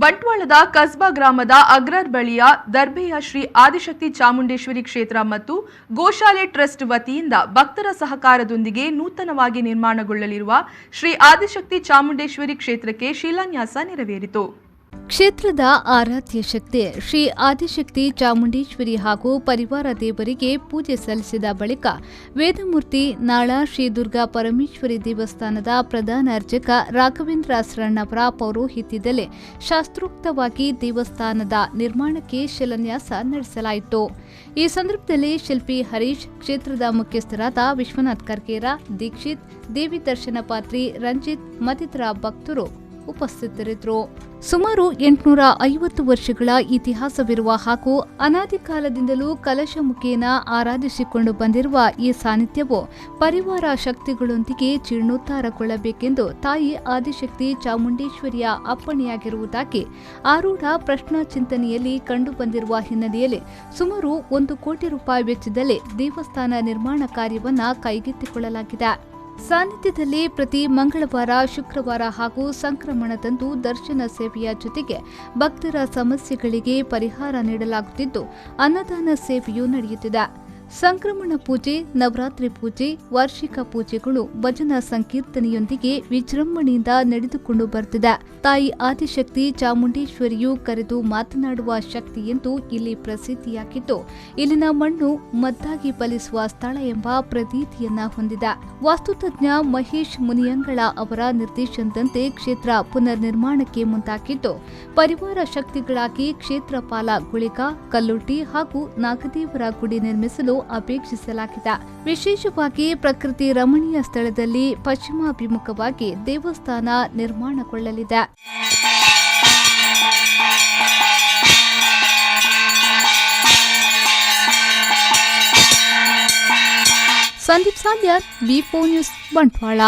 ಬಂಟ್ವಾಳದ ಕಸ್ಬಾ ಗ್ರಾಮದ ಅಗ್ರಾರ್ ಬಳಿಯ ದರ್ಬೆಯ ಶ್ರೀ ಆದಿಶಕ್ತಿ ಚಾಮುಂಡೇಶ್ವರಿ ಕ್ಷೇತ್ರ ಮತ್ತು ಗೋಶಾಲೆ ಟ್ರಸ್ಟ್ ವತಿಯಿಂದ ಭಕ್ತರ ಸಹಕಾರದೊಂದಿಗೆ ನೂತನವಾಗಿ ನಿರ್ಮಾಣಗೊಳ್ಳಲಿರುವ ಶ್ರೀ ಆದಿಶಕ್ತಿ ಚಾಮುಂಡೇಶ್ವರಿ ಕ್ಷೇತ್ರಕ್ಕೆ ಶಿಲಾನ್ಯಾಸ ನೆರವೇರಿತು. ಕ್ಷೇತ್ರದ ಆರಾಧ್ಯ ಶಕ್ತಿ ಶ್ರೀ ಆದಿಶಕ್ತಿ ಚಾಮುಂಡೇಶ್ವರಿ ಹಾಗೂ ಪರಿವಾರ ದೇವರಿಗೆ ಪೂಜೆ ಸಲ್ಲಿಸಿದ ಬಳಿಕ ವೇದಮೂರ್ತಿ ನಾಳ ಶ್ರೀ ದುರ್ಗಾ ಪರಮೇಶ್ವರಿ ದೇವಸ್ಥಾನದ ಪ್ರಧಾನ ಅರ್ಚಕ ರಾಘವೇಂದ್ರ ಶರಣವರ ಪೌರೋಹಿತ್ಯದಲ್ಲಿ ಶಾಸ್ತ್ರೋಕ್ತವಾಗಿ ದೇವಸ್ಥಾನದ ನಿರ್ಮಾಣಕ್ಕೆ ಶಿಲಾನ್ಯಾಸ ನಡೆಸಲಾಯಿತು. ಈ ಸಂದರ್ಭದಲ್ಲಿ ಶಿಲ್ಪಿ ಹರೀಶ್, ಕ್ಷೇತ್ರದ ಮುಖ್ಯಸ್ಥರಾದ ವಿಶ್ವನಾಥ್ ಕರ್ಕೇರ, ದೀಕ್ಷಿತ್, ದೇವಿ ದರ್ಶನ ಪಾತ್ರಿ, ರಂಜಿತ್ ಮತ್ತಿತರ ಭಕ್ತರು ಉಪಸ್ಥಿತರಿದ್ದರು. ಸುಮಾರು 850 ವರ್ಷಗಳ ಇತಿಹಾಸವಿರುವ ಹಾಗೂ ಅನಾದಿ ಕಾಲದಿಂದಲೂ ಕಲಶ ಮುಖೇನ ಆರಾಧಿಸಿಕೊಂಡು ಬಂದಿರುವ ಈ ಸಾನ್ನಿಧ್ಯವು ಪರಿವಾರ ಶಕ್ತಿಗಳೊಂದಿಗೆ ಜೀರ್ಣೋದ್ಧಾರಗೊಳ್ಳಬೇಕೆಂದು ತಾಯಿ ಆದಿಶಕ್ತಿ ಚಾಮುಂಡೇಶ್ವರಿಯ ಅಪ್ಪಣೆಯಾಗಿರುವುದಾಗಿ ಆರೂಢ ಪ್ರಶ್ನಾ ಚಿಂತನೆಯಲ್ಲಿ ಕಂಡುಬಂದಿರುವ ಹಿನ್ನೆಲೆಯಲ್ಲಿ ಸುಮಾರು 1 ಕೋಟಿ ರೂಪಾಯಿ ವೆಚ್ಚದಲ್ಲಿ ದೇವಸ್ಥಾನ ನಿರ್ಮಾಣ ಕಾರ್ಯವನ್ನು ಕೈಗೆತ್ತಿಕೊಳ್ಳಲಾಗಿದೆ. ಸಾನ್ನಿಧ್ಯದಲ್ಲಿ ಪ್ರತಿ ಮಂಗಳವಾರ, ಶುಕ್ರವಾರ ಹಾಗೂ ಸಂಕ್ರಮಣದಂದು ದರ್ಶನ ಸೇವೆಯ ಜೊತೆಗೆ ಭಕ್ತರ ಸಮಸ್ಯೆಗಳಿಗೆ ಪರಿಹಾರ ನೀಡಲಾಗುತ್ತಿದ್ದು ಅನ್ನದಾನ ಸೇವೆಯೂ ನಡೆಯುತ್ತಿದೆ. ಸಂಕ್ರಮಣ ಪೂಜೆ, ನವರಾತ್ರಿ ಪೂಜೆ, ವಾರ್ಷಿಕ ಪೂಜೆಗಳು ಭಜನಾ ಸಂಕೀರ್ತನೆಯೊಂದಿಗೆ ವಿಜೃಂಭಣೆಯಿಂದ ನಡೆದುಕೊಂಡು ಬರುತ್ತಿದೆ. ತಾಯಿ ಆದಿಶಕ್ತಿ ಚಾಮುಂಡೇಶ್ವರಿಯು ಕರೆದು ಮಾತನಾಡುವ ಶಕ್ತಿ ಎಂದು ಇಲ್ಲಿ ಪ್ರಸಿದ್ಧಿಯಾಗಿದ್ದು, ಇಲ್ಲಿನ ಮಣ್ಣು ಮದ್ದಾಗಿ ಫಲಿಸುವ ಸ್ಥಳ ಎಂಬ ಪ್ರತೀತಿಯನ್ನ ಹೊಂದಿದೆ. ವಾಸ್ತುತಜ್ಞ ಮಹೇಶ್ ಮುನಿಯಂಗಳ ಅವರ ನಿರ್ದೇಶನದಂತೆ ಕ್ಷೇತ್ರ ಪುನರ್ ನಿರ್ಮಾಣಕ್ಕೆ ಮುಂದಾಗಿದ್ದು, ಪರಿವಾರ ಶಕ್ತಿಗಳಾಗಿ ಕ್ಷೇತ್ರಪಾಲ ಗುಳಿಗ, ಕಲ್ಲುಟ್ಟಿ ಹಾಗೂ ನಾಗದೇವರ ಗುಡಿ ನಿರ್ಮಿಸಲು ಅಪೇಕ್ಷಿಸಲಾಗಿದೆ. ವಿಶೇಷವಾಗಿ ಪ್ರಕೃತಿ ರಮಣೀಯ ಸ್ಥಳದಲ್ಲಿ ಪಶ್ಚಿಮಾಭಿಮುಖವಾಗಿ ದೇವಸ್ಥಾನ ನಿರ್ಮಾಣಗೊಳ್ಳಲಿದೆ. ಸಂದೀಪ್ ಸಾಲ್ಯಾರ್, ವಿ4 ನ್ಯೂಸ್, ಬಂಟ್ವಾಳ.